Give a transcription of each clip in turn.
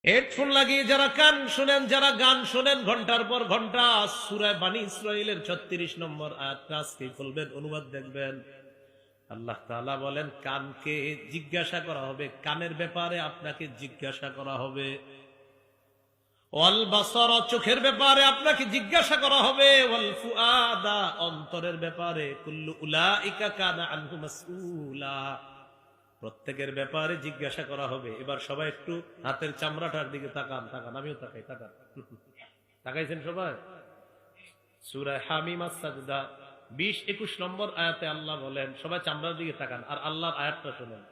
Headphone লাগিয়ে যারা কান শুনেন, যারা গান শোনেন ঘন্টার পর ঘন্টা, সূরা বনী ইসরাঈলের 36 নম্বর আয়াতটা আজকে খুলবেন, অনুবাদ দেখবেন। আল্লাহ তাআলা বলেন, কানকে জিজ্ঞাসা করা হবে, কানের ব্যাপারে আপনাকে জিজ্ঞাসা করা হবে। ওয়াল বাসার, চোখের ব্যাপারে আপনাকে জিজ্ঞাসা করা হবে। ওয়াল ফুআদা, অন্তরের ব্যাপারে। কুল্লু উলাইকা কানা আনহু মাসউলা, প্রত্যেকের ব্যাপারে জিজ্ঞাসা করা হবে। এবার সবাই একটু হাতের চামড়াটার দিকে তাকান, তাকান, আমিও তাকাই, তাকান। তাকাইছেন সবাই? সূরা হামিম আস-সাজদা 20-21 নম্বর আয়াতে আল্লাহ বলেন, সবাই চামড়ার দিকে তাকান আর আল্লাহর আয়াতটা শুনেন।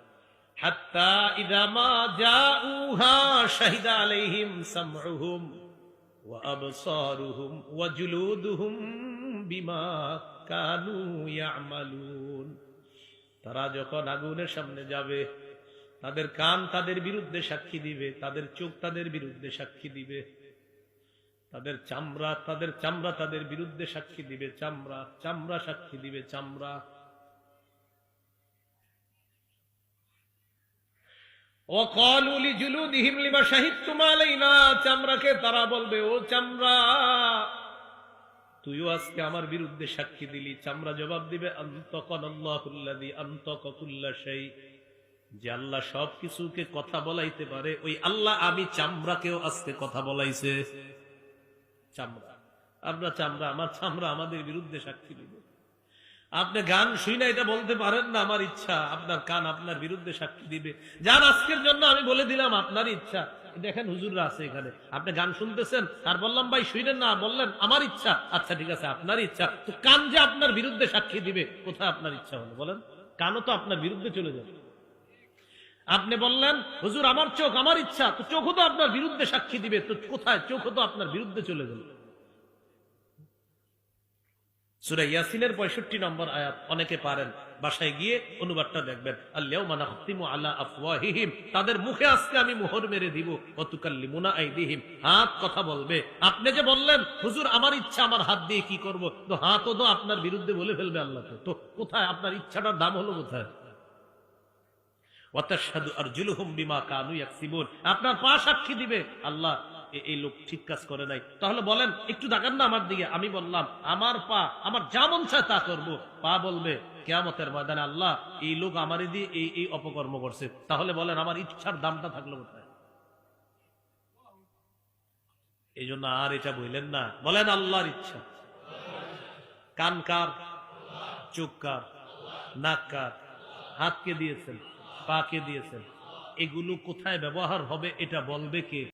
হাত্তা ইযা মা জাউহা শাহিদা আলাইহিম সামউহুম ওয়া আবসারুহুম ওয়া জুলুদুহুম বিমা কানু ইয়ামালুন। তারা যখন আগুনের সামনে যাবে, তাদের কান তাদের বিরুদ্ধে সাক্ষী দিবে, তাদের চোখ তাদের বিরুদ্ধে সাক্ষী দিবে, তাদের চামড়া তাদের বিরুদ্ধে সাক্ষী দিবে, চামড়া সাক্ষী দিবে, চামড়া। وقالوا لجلودهم لما شهدتم علينا, চামড়াকে তারা বলবে, ও চামড়া, তুইও আজকে আমার বিরুদ্ধে সাক্ষী দিলি। চামড়া জবাব দিবে, আনতাকানাল্লাহুল্লাযী আনতাকা কুল্লা শাই, যে আল্লাহ সবকিছুকে কথা বলাইতে পারে, ওই আল্লাহ আমি চামড়াকেও আজকে কথা বলাইছে। চামড়া, আপনার চামড়া, আমার চামড়া আমাদের বিরুদ্ধে সাক্ষী দিবে। আপনি গান শুই না এটা বলতে পারেন না, আমার ইচ্ছা। আপনার কান আপনার বিরুদ্ধে সাক্ষী দিবে। যান, আজকের জন্য আমি বলে দিলাম আপনার ইচ্ছা। দেখেন হুজুররা আছে এখানে, আপনি গান শুনতেছেন আর বললাম ভাই শুনেন না, বললেন আমার ইচ্ছা। আচ্ছা ঠিক আছে, আপনার ইচ্ছা। তো কান যে আপনার বিরুদ্ধে সাক্ষী দিবে, কোথায় আপনার ইচ্ছা হলো বলেন? কানও তো আপনার বিরুদ্ধে চলে যাবে। আপনি বললেন হুজুর আমার চোখ, আমার ইচ্ছা, তো চোখও তো আপনার বিরুদ্ধে সাক্ষী দিবে। তো কোথায়? চোখও তো আপনার বিরুদ্ধে চলে গেল। সূরা ইয়াসিনের 65 নম্বর আয়াত অনেকে পারেন, বাসায় গিয়ে অনুবাদটা দেখবেন। আল-ইয়াউমা নাখতিমু আলা আফওয়াহিহিম, তাদের মুখে আজকে আমি মোহর মেরে দিব। ওয়া তুকাল্লিমুনা আইদিহিম, হাত কথা বলবে। আপনি যে বললেন হুজুর আমার ইচ্ছা, আমার হাত দিয়ে কি করব, তো হাতও তো আপনার বিরুদ্ধে বলে ফেলবে আল্লাহকে। তো কোথায় আপনার ইচ্ছাটার দাম হলো কোথায়? ওয়া তাশহাদু আরজুলুহুম বিমা কানু ইয়াকসিবুন, আপনার পা সাক্ষী দিবে, আল্লাহ এই লোক ঠিক কাজ করে নাই। তাহলে বলেন একটু তাকান না আমার দিকে। আমি বললাম আমার পা, আমার যা মন চায় তা করবো। পা বলবে কিয়ামতের ময়দানে, আল্লাহ এই লোক আমারই দিয়ে এই অপকর্ম করছে। তাহলে বলেন আমার ইচ্ছার দামটা থাকলো কোথায়? এই জন্য আর এটা বললেন না, বলেন আল্লাহর ইচ্ছা। কান কার? চোখ কার? নাক কার? হাতকে দিয়েছেন, পাকে দিয়েছেন, এগুলো কোথায় ব্যবহার হবে এটা বলবে কে?